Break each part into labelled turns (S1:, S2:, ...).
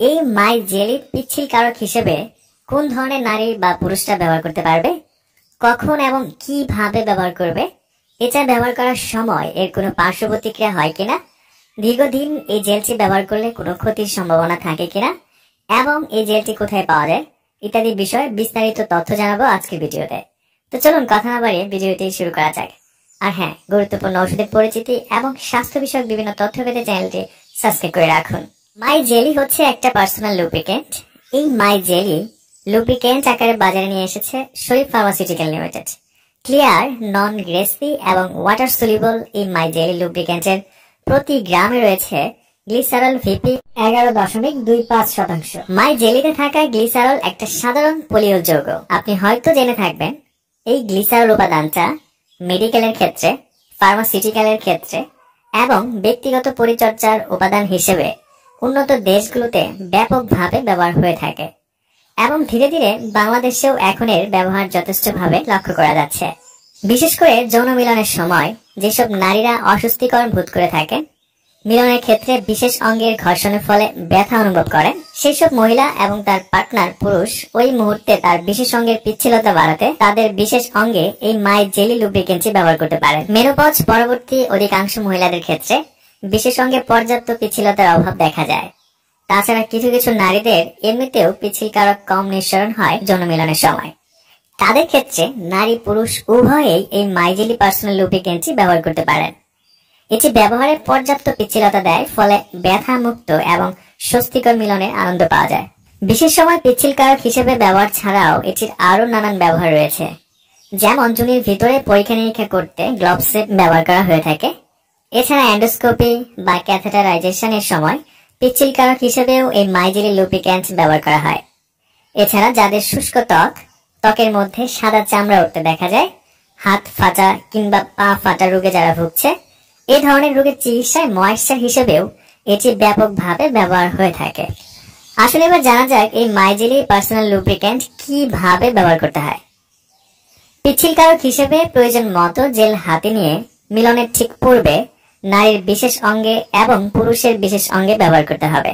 S1: এই my jelly পিচ্ছিল কারক হিসেবে কোন ধরনের নারী বা পুরুষরা ব্যবহার করতে পারবে, কখন এবং কিভাবে ব্যবহার করবে, এটা ব্যবহার করার সময় এর কোনো পার্শ্ব প্রতিক্রিয়া হয় কিনা, দীর্ঘদিন এই জেলটি ব্যবহার করলে কোনো ক্ষতির সম্ভাবনা থাকে কিনা এবং এই জেলটি কোথায় পাওয়া যায় ইত্যাদি বিষয়ে বিস্তারিত তথ্য জানাবো আজকের ভিডিওতে। তো চলুন কথা না বাড়িয়ে ভিডিওটি শুরু করা যাক। আর হ্যাঁ, গুরুত্বপূর্ণ ওষুধের পরিচিতি এবং স্বাস্থ্য বিষয়ক বিভিন্ন তথ্য পেতে চ্যানেলটি সাবস্ক্রাইব করে রাখুন। মাই জেলি হচ্ছে একটা পার্সোনাল লুব্রিকেন্ট। এই মাই জেলি লুব্রিকেন্ট আকারে বাজারে নিয়ে এসেছে Sharif pharmaceutical limited. Clear, non greasy এবং ওয়াটার সলিউবল এই মাই জেলি লুব্রিকেন্টের প্রতি গ্রামে রয়েছে গ্লিসারল ভিপি 11.25%। মাই জেলিতে থাকা গ্লিসারল একটা সাধারণ পলিওল যৌগ। আপনি হয়তো জেনে থাকবেন এই গ্লিসারল উপাদানটা মেডিকেলের ক্ষেত্রে, ফার্মাসিউটিক্যালের ক্ষেত্রে এবং ব্যক্তিগত পরিচর্যার উপাদান হিসেবে উন্নত দেশগুলোতে ব্যাপকভাবে ব্যবহার হয়ে থাকে এবং ধীরে ধীরে বাংলাদেশেও এখন এর ব্যবহার যথেষ্টভাবে লক্ষ্য করা যাচ্ছে। বিশেষ করে যৌন মিলনের সময় যেসব নারীরা অস্বস্তিকর বোধ করে থাকেন, মিলনের ক্ষেত্রে বিশেষ অঙ্গের ঘর্ষণের ফলে ব্যথা অনুভব করেন, সেই সব মহিলা এবং তার পার্টনার পুরুষ ওই মুহূর্তে তার বিশেষ অঙ্গের পিচ্ছিলতা বাড়াতে তাদের বিশেষ অঙ্গে এই মাই জেলি লুব্রিকেন্টটি ব্যবহার করতে পারেন। মেনোপজ পরবর্তী অধিকাংশ মহিলাদের ক্ষেত্রে বিশেষ অঙ্গে পর্যাপ্ত পিচ্ছিলতার অভাব দেখা যায়। তাছাড়া কিছু কিছু নারীদের এমনিতেও পিচ্ছিল কারক কম নিঃসরণ হয় যৌন মিলনের সময়। তাদের ক্ষেত্রে নারী পুরুষ উভয়েই এই মাই জেলি পার্সোনাল লুব্রিকেন্টটি ব্যবহার করতে পারেন। এটি ব্যবহারে পর্যাপ্ত পিচ্ছিলতা দেয়, ফলে ব্যথা মুক্ত এবং স্বস্তিকর মিলনের আনন্দ পাওয়া যায়। বিশেষ সময় পিচ্ছিল কারক হিসেবে ব্যবহার ছাড়াও এটির আরো নানান ব্যবহার রয়েছে, যেমন যোনির ভিতরে পরীক্ষা নিরীক্ষা করতে গ্লোভস ব্যবহার করা হয়ে থাকে। এছাড়া এন্ডোস্কোপি বা ক্যাথেটারাইজেশন এর সময় পিচ্ছিল কারক হিসেবেও এই মাই জেলি লুব্রিকেন্ট ব্যবহার করা হয়। এছাড়া যাদের শুষ্ক ত্বকের মধ্যে সাদা চামড়া উঠতে দেখা যায়, হাত ফাটা কিংবা পা ফাটা রোগে যারা ভুগছে, এই ধরনের রোগের চিকিৎসায় ময়েশ্চার হিসেবেও এটি ব্যাপকভাবে ব্যবহার হয়ে থাকে। আসলে এবার জানা যাক এই মাই জেলি পার্সোনাল লুব্রিকেন্ট কিভাবে ব্যবহার করতে হয়। পিচ্ছিল কারক হিসেবে প্রয়োজন মতো জেল হাতে নিয়ে মিলনের ঠিক পূর্বে নারীর বিশেষ অঙ্গে এবং পুরুষের বিশেষ অঙ্গে ব্যবহার করতে হবে।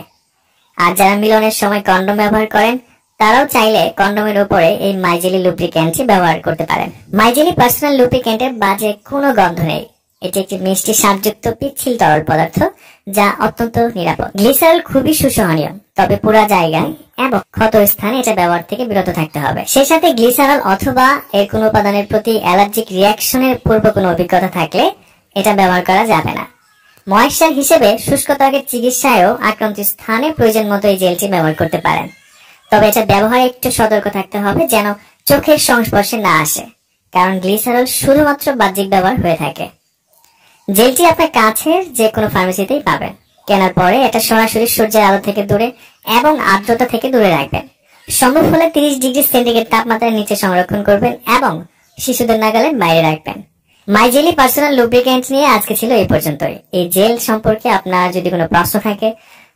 S1: আর যারা মিলনের সময় কন্ডোম ব্যবহার করেন তারাও চাইলে কন্ডোমের উপরে এই মাই জেলি লুব্রিকেন্টটি ব্যবহার করতে পারেন। মাই জেলি পার্সোনাল লুব্রিকেন্টের বাজে কোনো গন্ধ নেই। এটি একটি মিষ্টি স্বাদযুক্ত পিচ্ছিল তরল পদার্থ যা অত্যন্ত নিরাপদ। গ্লিসারল খুবই সুসহনীয়, তবে পুরো জায়গায় এবং ক্ষত স্থানে এটা ব্যবহার থেকে বিরত থাকতে হবে। সেই সাথে গ্লিসারল অথবা এর কোনো উপাদানের প্রতি অ্যালার্জিক রিয়াকশনের পূর্ব কোনো অভিজ্ঞতা থাকলে এটা ব্যবহার করা যাবে না। ময়েশ্চার হিসেবে শুষ্ক ত্বকের চিকিৎসায়ও আক্রান্ত স্থানে প্রয়োজন মতো এই জেলটি ব্যবহার করতে পারেন, তবে এটা ব্যবহারে একটু সতর্ক থাকতে হবে যেন চোখের সংস্পর্শে না আসে, কারণ গ্লিসারল শুধুমাত্র বাহ্যিক ব্যবহার হয়ে থাকে। জেলটি আপনার কাছের যে কোনো ফার্মেসিতেই পাবেন। কেনার পরে এটা সরাসরি সূর্যের আলো থেকে দূরে এবং আর্দ্রতা থেকে দূরে রাখবেন। সম্ভব হলে 30 ডিগ্রি সেন্টিগ্রেড তাপমাত্রার নিচে সংরক্ষণ করবেন এবং শিশুদের নাগালের বাইরে রাখবেন। মাই জেলি পার্সোনাল লুব্রিকেন্ট নিয়ে আজকে ছিল এই পর্যন্তই। এই জেল সম্পর্কে আপনার যদি কোনো প্রশ্ন থাকে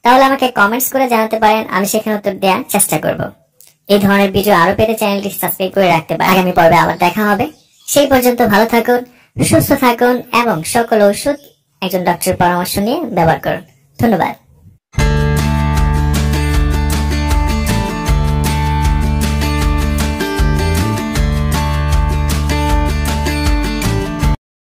S1: তাহলে আমাকে কমেন্টস করে জানাতে পারেন, আমি সেখানে উত্তর দেওয়ার চেষ্টা করব। এই ধরনের ভিডিও আরো পেতে চ্যানেলটি সাবস্ক্রাইব করে রাখতে পারেন। আগামী পর্বে আবার দেখা হবে। সেই পর্যন্ত ভালো থাকুন, সুস্থ থাকুন এবং সকল ওষুধ একজন ডক্টরের পরামর্শ নিয়ে ব্যবহার করুন। ধন্যবাদ।